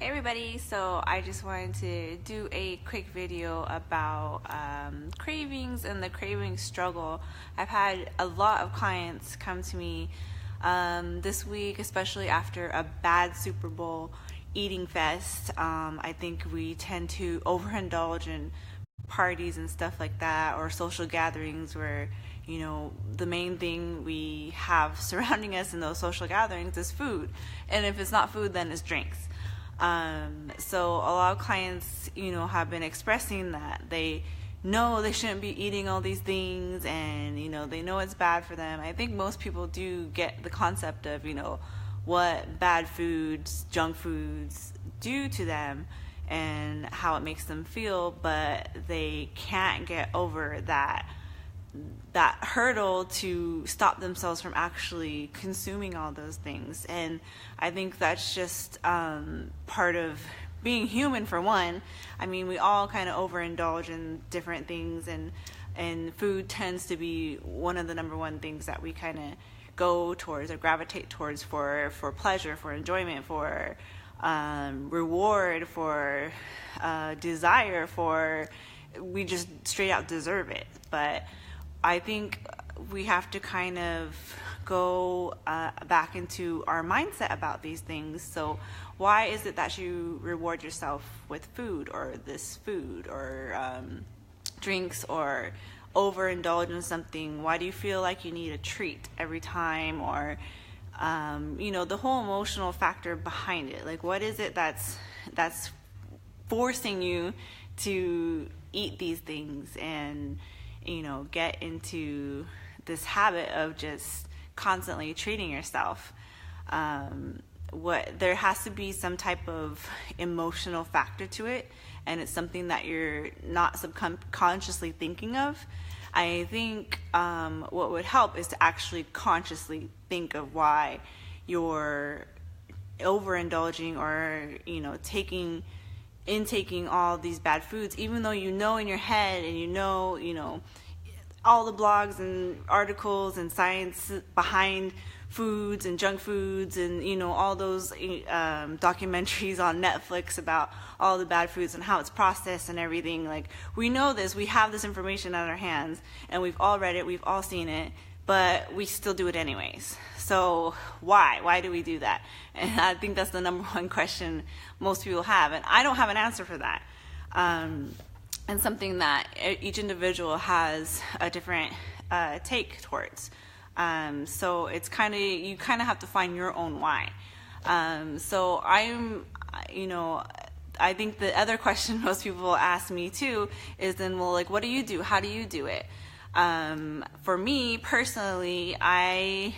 Hey everybody, so I just wanted to do a quick video about cravings and the craving struggle. I've had a lot of clients come to me this week, especially after a bad Super Bowl eating fest. I think we tend to overindulge in parties and stuff like that, or social gatherings where the main thing we have surrounding us in those social gatherings is food, and if it's not food, then it's drinks. So a lot of clients, have been expressing that they know they shouldn't be eating all these things, and, they know it's bad for them. I think most people do get the concept of, what bad foods, junk foods do to them and how it makes them feel, but they can't get over that hurdle to stop themselves from actually consuming all those things. And I think that's just part of being human, for one. I mean, we all kind of overindulge in different things, and food tends to be one of the number one things that we kind of go towards or gravitate towards for pleasure, for enjoyment, for reward, for desire, for we just straight out deserve it. But I think we have to kind of go back into our mindset about these things. So why is it that you reward yourself with food, or this food, or drinks, or overindulge in something? Why do you feel like you need a treat every time? Or the whole emotional factor behind it. Like, what is it that's forcing you to eat these things and get into this habit of just constantly treating yourself? There has to be some type of emotional factor to it, and it's something that you're not subconsciously thinking of. I think what would help is to actually consciously think of why you're overindulging, or intaking all these bad foods, even though in your head, and all the blogs and articles and science behind foods and junk foods, and all those documentaries on Netflix about all the bad foods and how it's processed and everything. Like, we know this, we have this information at our hands, and we've all read it, we've all seen it, but we still do it anyways. So why do we do that? And I think that's the number one question most people have, and I don't have an answer for that. And something that each individual has a different take towards. So it's you kind of have to find your own why. So I think the other question most people ask me too is then, well, like, what do you do? How do you do it? For me personally, I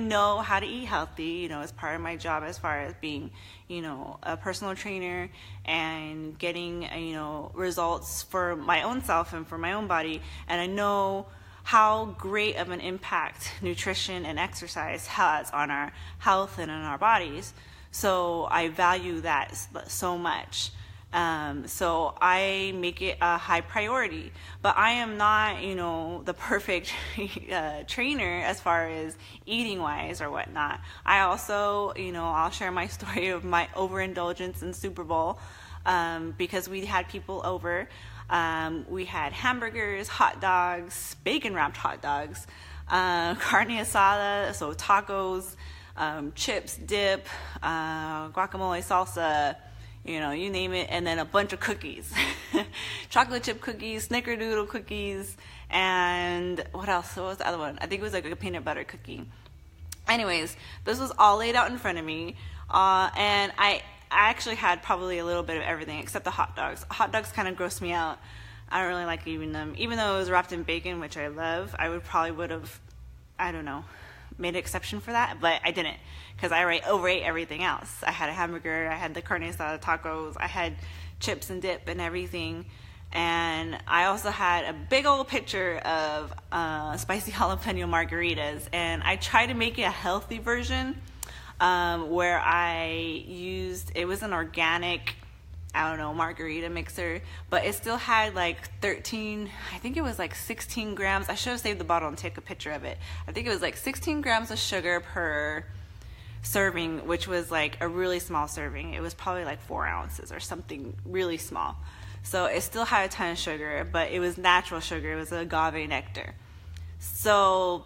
know how to eat healthy, as part of my job, as far as being, a personal trainer and getting, results for my own self and for my own body. And I know how great of an impact nutrition and exercise has on our health and on our bodies. So I value that so much. So I make it a high priority, but I am not, the perfect trainer as far as eating wise or whatnot. I also, I'll share my story of my overindulgence in Super Bowl, because we had people over. We had hamburgers, hot dogs, bacon wrapped hot dogs, carne asada, so tacos, chips, dip, guacamole, salsa, you name it, and then a bunch of cookies. Chocolate chip cookies, snickerdoodle cookies, and what else? What was the other one? I think it was like a peanut butter cookie. Anyways, this was all laid out in front of me, and I actually had probably a little bit of everything except the hot dogs. Hot dogs kind of gross me out. I don't really like eating them. Even though it was wrapped in bacon, which I love, I would have, I don't know, made an exception for that, but I didn't, because I overate everything else. I had a hamburger, I had the carne asada tacos, I had chips and dip and everything, and I also had a big old pitcher of spicy jalapeno margaritas, and I tried to make it a healthy version, where it was an organic, margarita mixer, but it still had like 16 grams. I should have saved the bottle and take a picture of it. I think it was like 16 grams of sugar per serving, which was like a really small serving. It was probably like 4 ounces or something really small. So it still had a ton of sugar, but it was natural sugar. It was agave nectar. So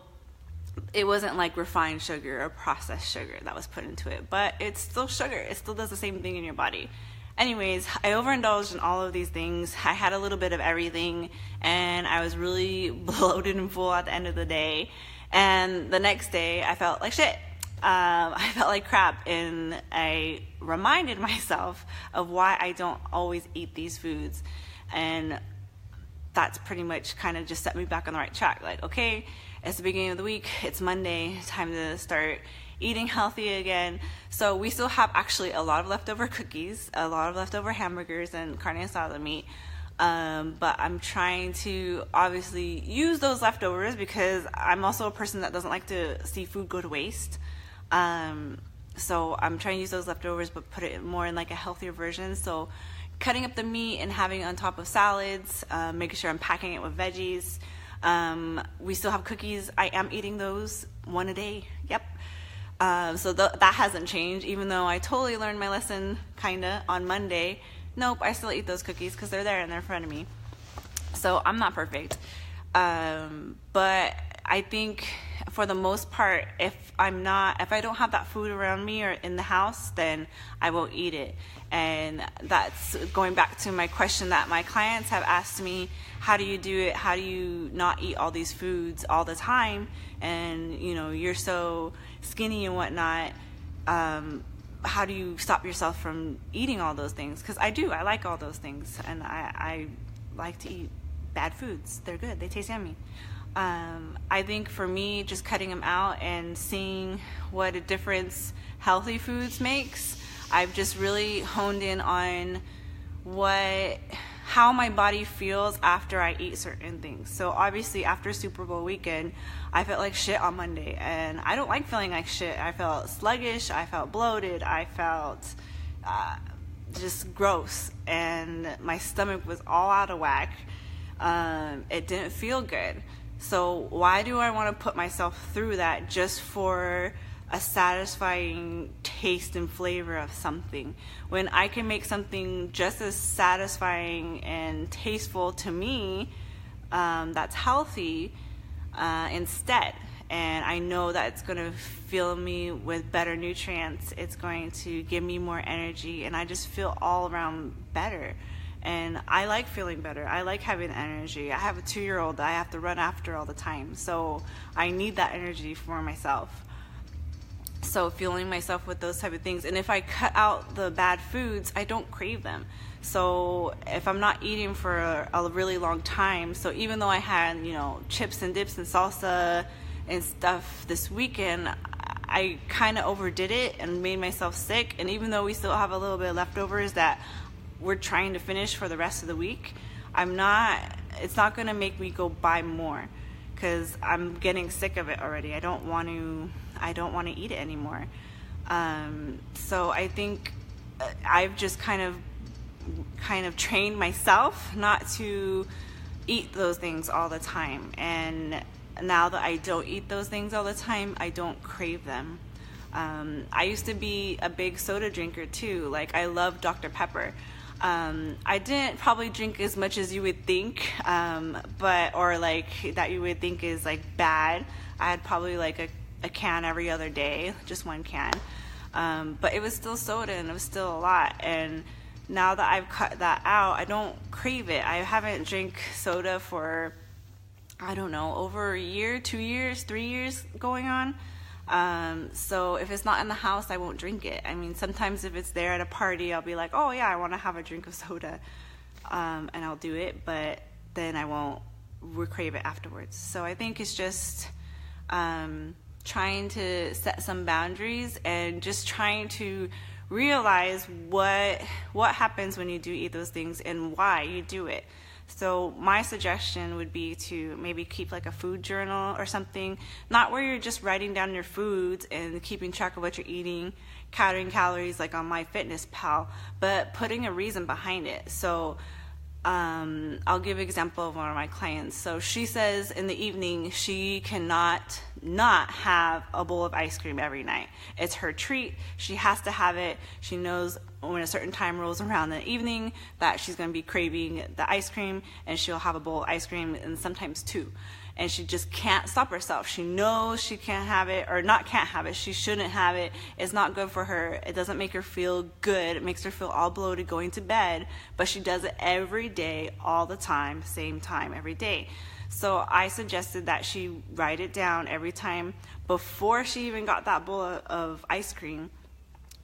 it wasn't like refined sugar or processed sugar that was put into it, but it's still sugar. It still does the same thing in your body. Anyways, I overindulged in all of these things. I had a little bit of everything, and I was really bloated and full at the end of the day. And the next day, I felt like shit. I felt like crap, and I reminded myself of why I don't always eat these foods. And that's pretty much kind of just set me back on the right track. Like, okay, it's the beginning of the week. It's Monday. Time to start eating healthy again. So we still have actually a lot of leftover cookies, a lot of leftover hamburgers and carne asada meat. But I'm trying to obviously use those leftovers because I'm also a person that doesn't like to see food go to waste. So I'm trying to use those leftovers but put it more in like a healthier version. So cutting up the meat and having it on top of salads, making sure I'm packing it with veggies. We still have cookies. I am eating those 1 a day. Yep. So that hasn't changed, even though I totally learned my lesson kinda on Monday. Nope, I still eat those cookies because they're there and they're in front of me. So I'm not perfect. But I think for the most part, if I don't have that food around me or in the house, then I won't eat it. And that's going back to my question that my clients have asked me, how do you do it? How do you not eat all these foods all the time? And, you know, you're so skinny and whatnot. How do you stop yourself from eating all those things? Because I like all those things, and I like to eat bad foods. They're good. They taste yummy. I think for me, just cutting them out and seeing what a difference healthy foods makes, I've just really honed in on how my body feels after I eat certain things. So obviously after Super Bowl weekend, I felt like shit on Monday, and I don't like feeling like shit. I felt sluggish, I felt bloated, I felt just gross, and my stomach was all out of whack. It didn't feel good. So why do I want to put myself through that just for a satisfying taste and flavor of something, when I can make something just as satisfying and tasteful to me, that's healthy, instead? And I know that it's going to fill me with better nutrients. It's going to give me more energy, and I just feel all around better. And I like feeling better. I like having energy. I have a 2-year-old that I have to run after all the time, so I need that energy for myself. So fueling myself with those type of things. And if I cut out the bad foods, I don't crave them. So if I'm not eating for a really long time, so even though I had, chips and dips and salsa and stuff this weekend, I kind of overdid it and made myself sick. And even though we still have a little bit of leftovers that we're trying to finish for the rest of the week, it's not going to make me go buy more, because I'm getting sick of it already. I don't want to eat it anymore. So I think I've just kind of trained myself not to eat those things all the time. And now that I don't eat those things all the time, I don't crave them. I used to be a big soda drinker too. Like, I love Dr. Pepper. I didn't probably drink as much as you would think, or like that you would think is like bad. I had probably like a can every other day, just 1 can. But it was still soda, and it was still a lot. And now that I've cut that out, I don't crave it. I haven't drank soda for, I don't know, over a year, 2 years, 3 years going on. So if it's not in the house, I won't drink it. I mean, sometimes if it's there at a party, I'll be like, oh yeah, I want to have a drink of soda, and I'll do it, but then I won't crave it afterwards. So I think it's just trying to set some boundaries and just trying to realize what happens when you do eat those things and why you do it. So my suggestion would be to maybe keep like a food journal or something, not where you're just writing down your foods and keeping track of what you're eating, counting calories like on MyFitnessPal, but putting a reason behind it. So I'll give an example of one of my clients. So she says in the evening she cannot not have a bowl of ice cream every night. It's her treat. She has to have it. She knows when a certain time rolls around in the evening that she's going to be craving the ice cream, and she'll have a bowl of ice cream, and sometimes two. And she just can't stop herself. She knows she can't have it, or not can't have it. She shouldn't have it. It's not good for her. It doesn't make her feel good. It makes her feel all bloated going to bed. But she does it every day, all the time, same time, every day. So I suggested that she write it down every time before she even got that bowl of ice cream,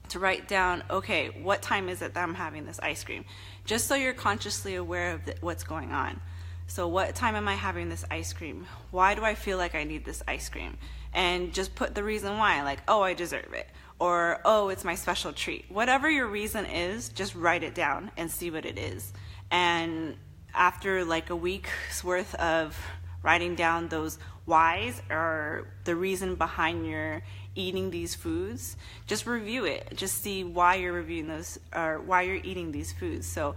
to write down, okay, what time is it that I'm having this ice cream? Just so you're consciously aware of what's going on. So what time am I having this ice cream? Why do I feel like I need this ice cream? And just put the reason why, like, oh, I deserve it, or oh, it's my special treat. Whatever your reason is, just write it down and see what it is. And after like a week's worth of writing down those whys, or the reason behind your eating these foods, just review it. Just see why you're reviewing those, or why you're eating these foods. So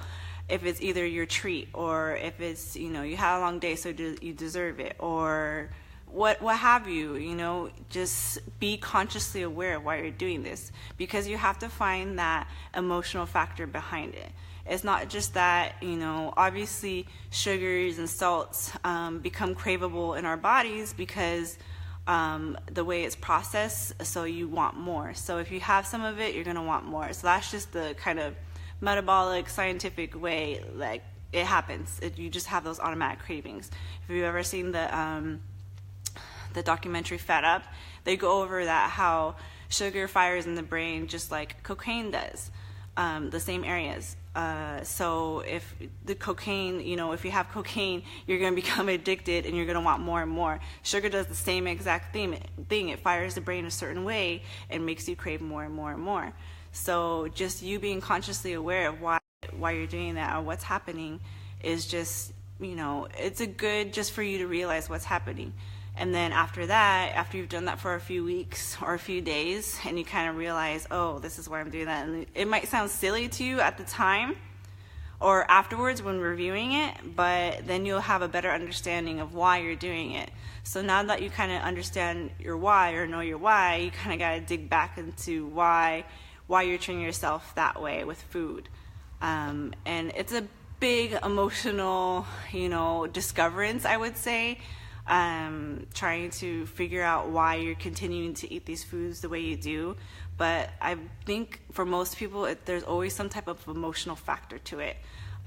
if it's either your treat, or if it's, you had a long day, so you deserve it, or what have you, just be consciously aware of why you're doing this, because you have to find that emotional factor behind it. It's not just that, obviously sugars and salts become craveable in our bodies because the way it's processed, so you want more. So if you have some of it, you're going to want more. So that's just the kind of metabolic, scientific way, like, it happens. You just have those automatic cravings. If you've ever seen the documentary Fed Up, they go over that, how sugar fires in the brain just like cocaine does, the same areas. So if the cocaine, if you have cocaine, you're going to become addicted and you're going to want more and more. Sugar does the same exact thing. It fires the brain a certain way and makes you crave more and more and more. So just you being consciously aware of why you're doing that, or what's happening, is just, it's a good just for you to realize what's happening. And then after that, after you've done that for a few weeks or a few days, and you kind of realize, oh, this is why I'm doing that. And it might sound silly to you at the time or afterwards when reviewing it, but then you'll have a better understanding of why you're doing it. So now that you kind of understand your why, or know your why, you kind of got to dig back into why you're treating yourself that way with food. And it's a big emotional, discoverance, I would say. Trying to figure out why you're continuing to eat these foods the way you do. But I think for most people, there's always some type of emotional factor to it.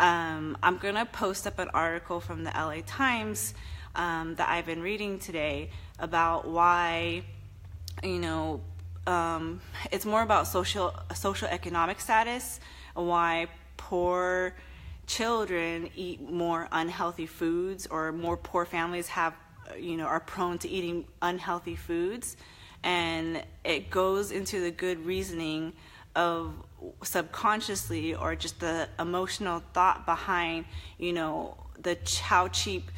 I'm going to post up an article from the LA Times that I've been reading today about why, it's more about social economic status, and why poor children eat more unhealthy foods, or more poor families are prone to eating unhealthy foods. And it goes into the good reasoning of subconsciously, or just the emotional thought behind, how cheap,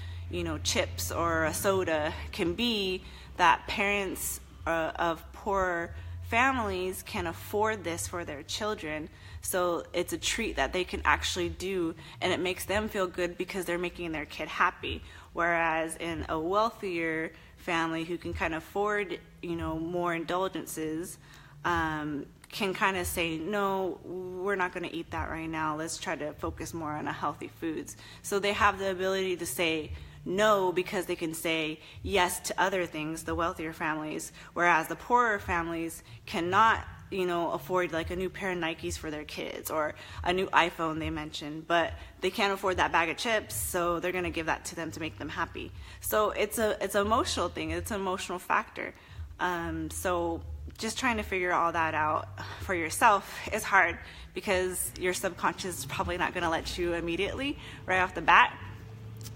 chips or a soda can be, that parents of poor families can afford this for their children. So it's a treat that they can actually do, and it makes them feel good because they're making their kid happy. Whereas in a wealthier family who can kind of afford, more indulgences, can kind of say, no, we're not going to eat that right now. Let's try to focus more on healthy foods. So they have the ability to say no, because they can say yes to other things, the wealthier families, whereas the poorer families cannot, afford like a new pair of Nikes for their kids, or a new iPhone they mentioned, but they can't afford that bag of chips, so they're going to give that to them to make them happy. So it's an emotional thing. It's an emotional factor. So just trying to figure all that out for yourself is hard, because your subconscious is probably not going to let you immediately right off the bat.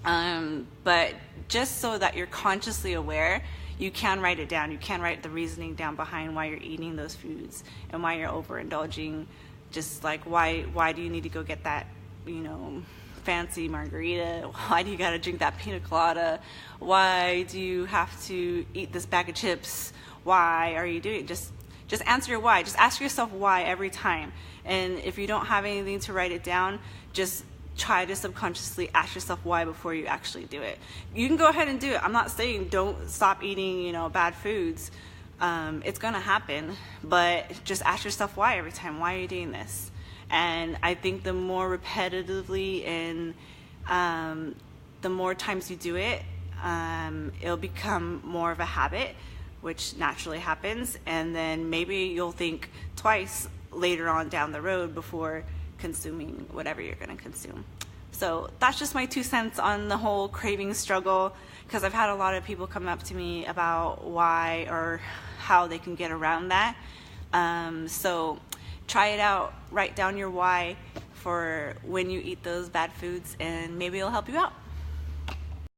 But just so that you're consciously aware, you can write it down. You can write the reasoning down behind why you're eating those foods and why you're overindulging. Just like, why do you need to go get that, fancy margarita? Why do you got to drink that pina colada? Why do you have to eat this bag of chips? Why are you doing it? Just answer your why. Just ask yourself why every time. And if you don't have anything to write it down, just try to subconsciously ask yourself why before you actually do it. You can go ahead and do it. I'm not saying don't stop eating, bad foods. It's gonna happen, but just ask yourself why every time. Why are you doing this? And I think the more repetitively and the more times you do it, it'll become more of a habit, which naturally happens, and then maybe you'll think twice later on down the road before consuming whatever you're going to consume. So that's just my 2 cents on the whole craving struggle, because I've had a lot of people come up to me about why or how they can get around that. So try it out, write down your why for when you eat those bad foods, and maybe it'll help you out.